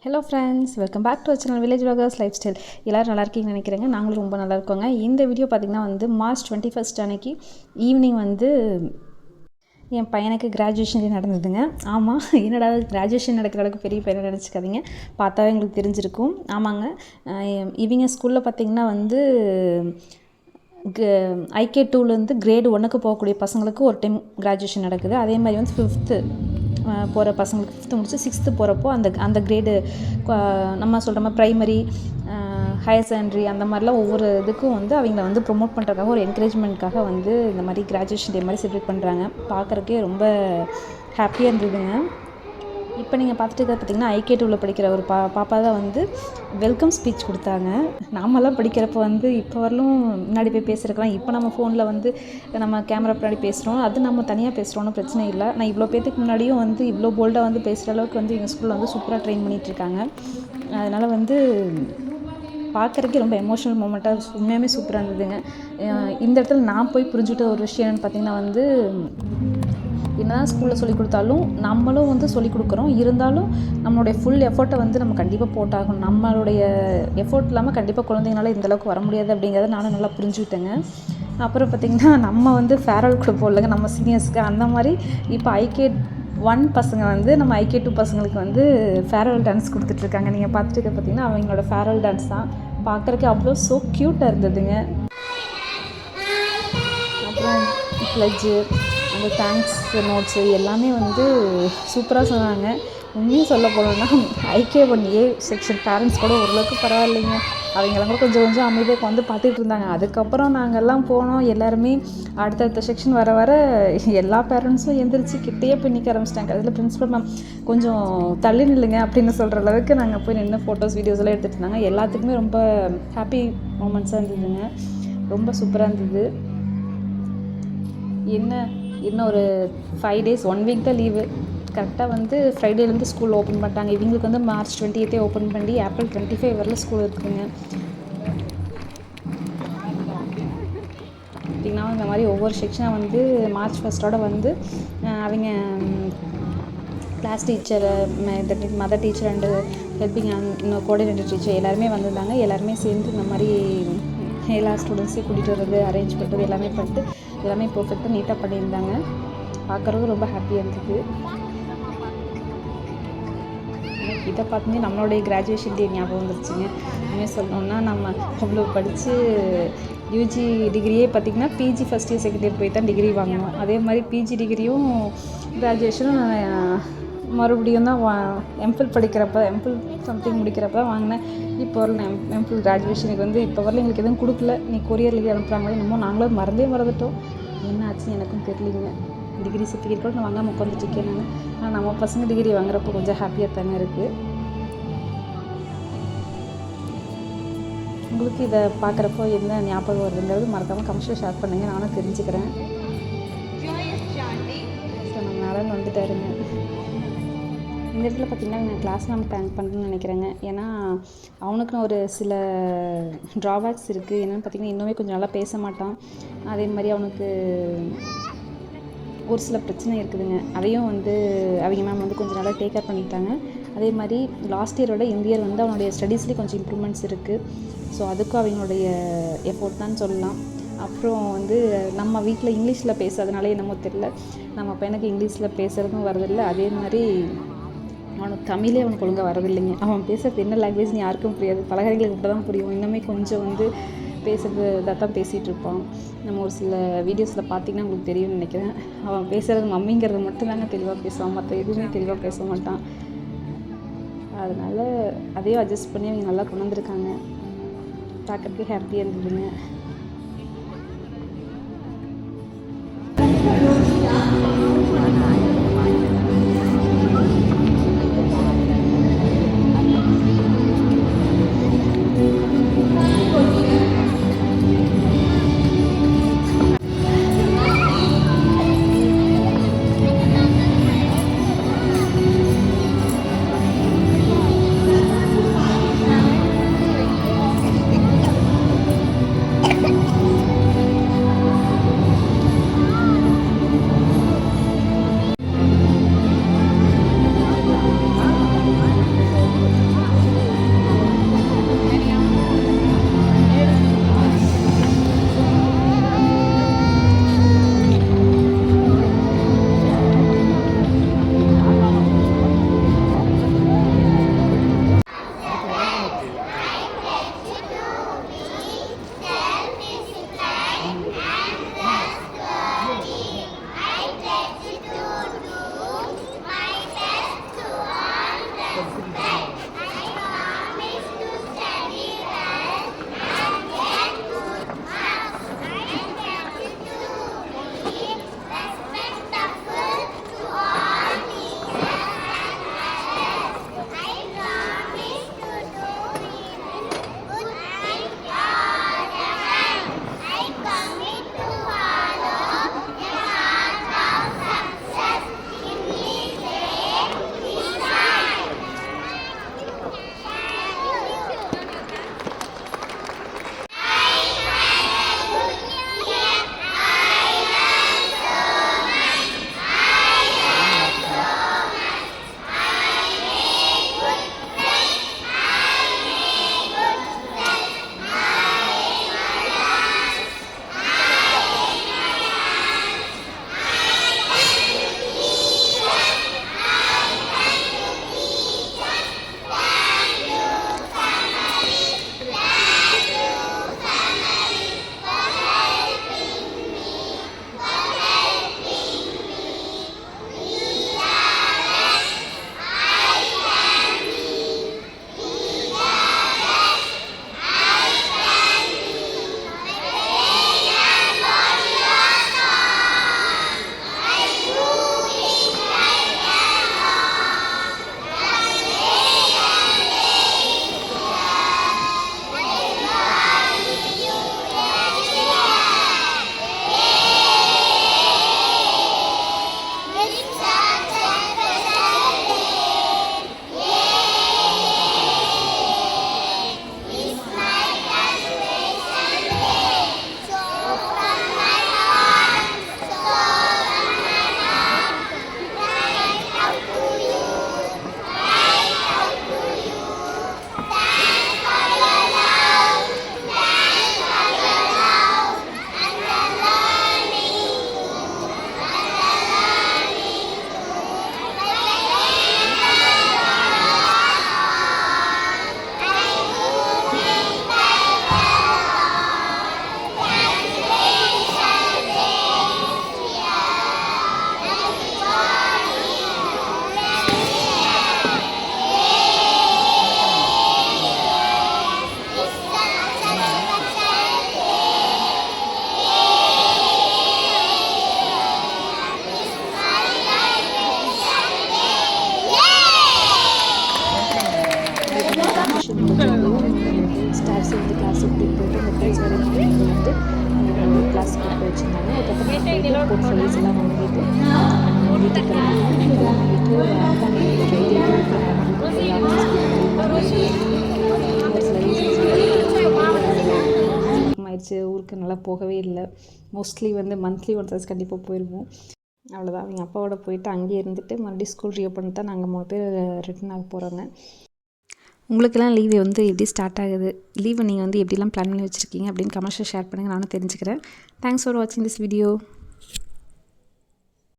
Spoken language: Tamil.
Hello friends, welcome back to channel village vloggers lifestyle. எல்லோரும் நல்லா இருக்கீங்கன்னு நினைக்கிறேங்க. நாங்களும் ரொம்ப நல்லா இருக்கோங்க. இந்த வீடியோ பார்த்திங்கன்னா வந்து மார்ச் 21 அன்னைக்கு ஈவினிங் வந்து என் பையனுக்கு கிராஜுவேஷன் நடந்ததுங்க. ஆமாம், என்னடா கிராஜுவேஷன் நடக்கிற அளவுக்கு பெரிய பையனை நினச்சிக்காதீங்க, பார்த்தாவே எங்களுக்கு தெரிஞ்சிருக்கும். ஆமாங்க, இவங்க ஸ்கூலில் பார்த்திங்கன்னா வந்து IK 2லேருந்து கிரேட் 1க்கு போகக்கூடிய பசங்களுக்கு ஒரு டைம் கிராஜுவேஷன் நடக்குது. அதே மாதிரி வந்து 5th போகிற பசங்களுக்கு 5th முடிச்சு 6th போகிறப்போ அந்த கிரேடு நம்ம சொல்கிற மாதிரி ப்ரைமரி, ஹையர் செகண்டரி அந்த மாதிரிலாம் ஒவ்வொரு இதுக்கும் வந்து அவங்கள வந்து ப்ரொமோட் பண்ணுறதுக்காக ஒரு என்கரேஜ்மெண்ட்காக வந்து இந்த மாதிரி கிராஜுவேஷன் டே மாதிரி செலிப்ரேட் பண்ணுறாங்க. பார்க்குறக்கே ரொம்ப ஹாப்பியாக இருந்ததுங்க. இப்போ நீங்கள் பார்த்துட்டு பார்த்திங்கன்னா IK 2ல் படிக்கிற ஒரு பாப்பா தான் வந்து வெல்கம் ஸ்பீச் கொடுத்தாங்க. நாமெல்லாம் படிக்கிறப்ப வந்து இப்போ வரலும் முன்னாடி போய் பேசுகிறக்கலாம். இப்போ நம்ம ஃபோனில் வந்து நம்ம கேமரா முன்னாடி பேசுகிறோம், அது நம்ம தனியாக பேசுகிறோன்னு பிரச்சனை இல்லை. நான் இவ்வளோ பேத்துக்கு முன்னாடியும் வந்து இவ்வளோ போல்டாக வந்து பேசுகிற அளவுக்கு வந்து எங்கள் ஸ்கூலில் வந்து சூப்பராக ட்ரெயின் பண்ணிகிட்ருக்காங்க. அதனால் வந்து பார்க்குறக்கே ரொம்ப எமோஷ்னல் மூமெண்ட்டாக உண்மையாகவே சூப்பராக இருந்ததுங்க. இந்த இடத்துல நான் போய் புரிஞ்சுக்கிட்ட ஒரு விஷயம்னு பார்த்திங்கன்னா வந்து என்னதான் ஸ்கூலில் சொல்லிக் கொடுத்தாலும் நம்மளும் வந்து சொல்லிக் கொடுக்குறோம், இருந்தாலும் நம்மளுடைய ஃபுல் எஃபர்ட்டை வந்து நம்ம கண்டிப்பாக போட்டாகணும். நம்மளுடைய எஃபோர்ட் இல்லாமல் கண்டிப்பாக குழந்தைங்களால இந்தளவுக்கு வர முடியாது அப்படிங்கிறத நானும் நல்லா புரிஞ்சுக்கிட்டேங்க. அப்புறம் பார்த்திங்கன்னா நம்ம வந்து ஃபேர்வெல் கூட போடலங்க நம்ம சீனியர்ஸ்க்கு. அந்த மாதிரி இப்போ IK 1 பசங்க வந்து நம்ம IK 2 பசங்களுக்கு வந்து ஃபேர்வெல் டான்ஸ் கொடுத்துட்ருக்காங்க. நீங்கள் பார்த்துட்டு பார்த்திங்கன்னா அவங்களோட ஃபேர்வெல் டான்ஸ் தான் பார்க்குறக்கு அவ்வளோ ஸோ க்யூட்டாக இருந்ததுங்க. அப்புறம் ப்ளட்ஜு, அந்த தேங்க்ஸ் நோட்ஸு எல்லாமே வந்து சூப்பராக சொன்னாங்க. உண்மையும் சொல்ல போனோம்னா IK 1A செக்ஷன் பேரண்ட்ஸ் கூட ஓரளவுக்கு பரவாயில்லைங்க. அவங்களாம் கூட கொஞ்சம் அமைதியாக வந்து பார்த்துட்டு இருந்தாங்க. அதுக்கப்புறம் நாங்கள்லாம் போனோம். எல்லாருமே அடுத்தடுத்த செக்ஷன் வர வர எல்லா பேரண்ட்ஸும் எந்திரிச்சு கிட்டேயே போய் நிற்க ஆரம்பிச்சிட்டாங்க. அதில் பிரின்ஸிபல் மேம் கொஞ்சம் தள்ளி நில்லுங்க அப்படின்னு சொல்கிற அளவுக்கு நாங்கள் போய் நின்று ஃபோட்டோஸ் வீடியோஸ் எல்லாம் எடுத்துகிட்டு இருந்தாங்க. எல்லாத்துக்குமே ரொம்ப ஹாப்பி மூமெண்ட்ஸாக இருந்ததுங்க. ரொம்ப சூப்பராக இருந்தது. இன்னும் ஒரு 5 days 1 week தான் லீவு. கரெக்டாக வந்து ஃப்ரைடேலேருந்து ஸ்கூல் ஓப்பன் பண்ணிட்டாங்க. இவங்களுக்கு வந்து மார்ச் 28 ஓப்பன் பண்ணி ஏப்ரல் 25 வரல ஸ்கூல் இருக்குதுங்க. பார்த்திங்கன்னா இந்த மாதிரி ஒவ்வொரு செக்ஷனாக வந்து மார்ச் 1 வந்து அவங்க class teacher, mother teacher and helping இன்னும் கோஆர்டினேட்டர் டீச்சர் எல்லாருமே வந்திருந்தாங்க. எல்லாருமே சேர்ந்து இந்த மாதிரி எல்லா ஸ்டூடெண்ட்ஸையும் கூட்டிகிட்டு வர்றது, அரேஞ்ச் பண்ணுறது எல்லாமே பண்ணிட்டு எல்லாமே பர்ஃபெக்டாக நீட்டாக பண்ணியிருந்தாங்க. பார்க்குறதுக்கு ரொம்ப ஹாப்பியாக இருந்தது. இதை பார்த்துட்டு நம்மளுடைய கிராஜுவேஷன் டே ஞாபகம் வந்துருச்சுங்க. இனிமேல் சொல்லணுன்னா நம்ம அவ்வளோ படித்து UG டிகிரியே பார்த்திங்கன்னா PG first year second year போய் தான் டிகிரி வாங்கணும். அதே மாதிரி PG டிகிரியும் கிராஜுவேஷனும் மறுபடியும் தான் எம்ஃபில் படிக்கிறப்ப சம்திங் முடிக்கிறப்ப தான் வாங்கினேன். இப்போ வரல எம்ஃபில் கிராஜுவேஷனுக்கு வந்து இப்போ வரல எங்களுக்கு எதுவும் கொடுக்கல. நீ கொரியரில் அனுப்புகிறாங்களே என்னமோ நாங்களும் மறந்துட்டோம். என்ன ஆச்சு எனக்கும் தெரியலிங்க. டிகிரி சர்டிஃபிகேட் கூட நான் வாங்காமல் உட்காந்துட்ருக்கேன் நான். ஆனால் நம்ம பசங்க டிகிரி வாங்குறப்போ கொஞ்சம் ஹாப்பியாக தாங்க இருக்குது. உங்களுக்கு இதை பார்க்குறப்போ என்ன ஞாபகம் வருதுங்கிறது மறக்காமல் கமெண்ட்ஸில் ஷேர் பண்ணுங்கள், நானும் தெரிஞ்சுக்கிறேன். ஸோ நம்ம நடந்து வந்துட்டாருங்க. இந்த இடத்துல பார்த்திங்கன்னா நான் கிளாஸ் மேம் தேங்க் பண்ணுறேன்னு நினைக்கிறேங்க. ஏன்னா அவனுக்குன்னு ஒரு சில ட்ராபேக்ஸ் இருக்குது. என்னென்னு பார்த்திங்கன்னா இன்னுமே கொஞ்சம் நல்லா பேச மாட்டான். அதே மாதிரி அவனுக்கு ஒரு சில பிரச்சனை இருக்குதுங்க. அதையும் வந்து அவங்க மேம் வந்து கொஞ்சம் நல்லா டேக் கேர் பண்ணிட்டாங்க. அதே மாதிரி லாஸ்ட் இயரோட இந்த இயர் வந்து அவனுடைய ஸ்டடீஸ்லேயும் கொஞ்சம் இம்ப்ரூவ்மெண்ட்ஸ் இருக்குது. ஸோ அதுக்கும் அவங்களுடைய எஃபோர்ட் தான் சொல்லலாம். அப்புறம் வந்து நம்ம வீட்டில் இங்கிலீஷில் பேசுறதுனால என்னமோ தெரியல, நம்ம பையனுக்கு இங்கிலீஷில் பேசுகிறதும் வரதில்லை. அதே மாதிரி அவனுக்கு தமிழே அவனுக்கு ஒழுங்காக வரதில்லைங்க. அவன் பேசுகிறது என்ன லாங்குவேஜ்னு யாருக்கும் புரியாது, பலகரைகளுக்கு மட்டும் தான் புரியும். இன்னுமே கொஞ்சம் வந்து பேசுகிறது இதாக தான் பேசிகிட்டு இருப்பான். நம்ம ஒரு சில வீடியோஸில் பார்த்திங்கன்னா உங்களுக்கு தெரியும்னு நினைக்கிறேன். அவன் பேசுகிறது மம்மிங்கிறது மட்டும்தாங்க தெளிவாக பேசுவான், மற்ற எதுவுமே தெளிவாக பேச மாட்டான். அதனால் அதையும் அட்ஜஸ்ட் பண்ணி அவங்க நல்லா கொண்டு வந்திருக்காங்க. பார்க்குறதுக்கு ஹாப்பியாக இருந்ததுங்க. லேஸ் எல்லாம் வாங்கிட்டு வீட்டுக்கு கிளம்பிட்டு அதுதான் ஃப்ரைடே ஆயிடுச்சு. ஊருக்கு நல்லா போகவே இல்லை. மோஸ்ட்லி வந்து மந்த்லி ஒன்ஸ் கண்டிப்பாக போயிடுவோம். அவ்வளோதான். அவங்க அப்பாவோட போயிட்டு அங்கேயே இருந்துட்டு மறுபடியும் ஸ்கூல் ரீஓப்பன் தான் நாங்கள் 3 பேர் ரிட்டர்ன் ஆக போகிறோங்க. உங்களுக்கெல்லாம் லீவு வந்து எப்படி ஸ்டார்ட் ஆகுது, லீவை நீங்கள் வந்து எப்படிலாம் பிளான் பண்ணி வச்சுருக்கீங்க அப்படின்னு கமெண்ட்ஸில் ஷேர் பண்ணுங்கள், நானும் தெரிஞ்சுக்கிறேன். தேங்க்ஸ் ஃபார் வாட்சிங் திஸ் வீடியோ.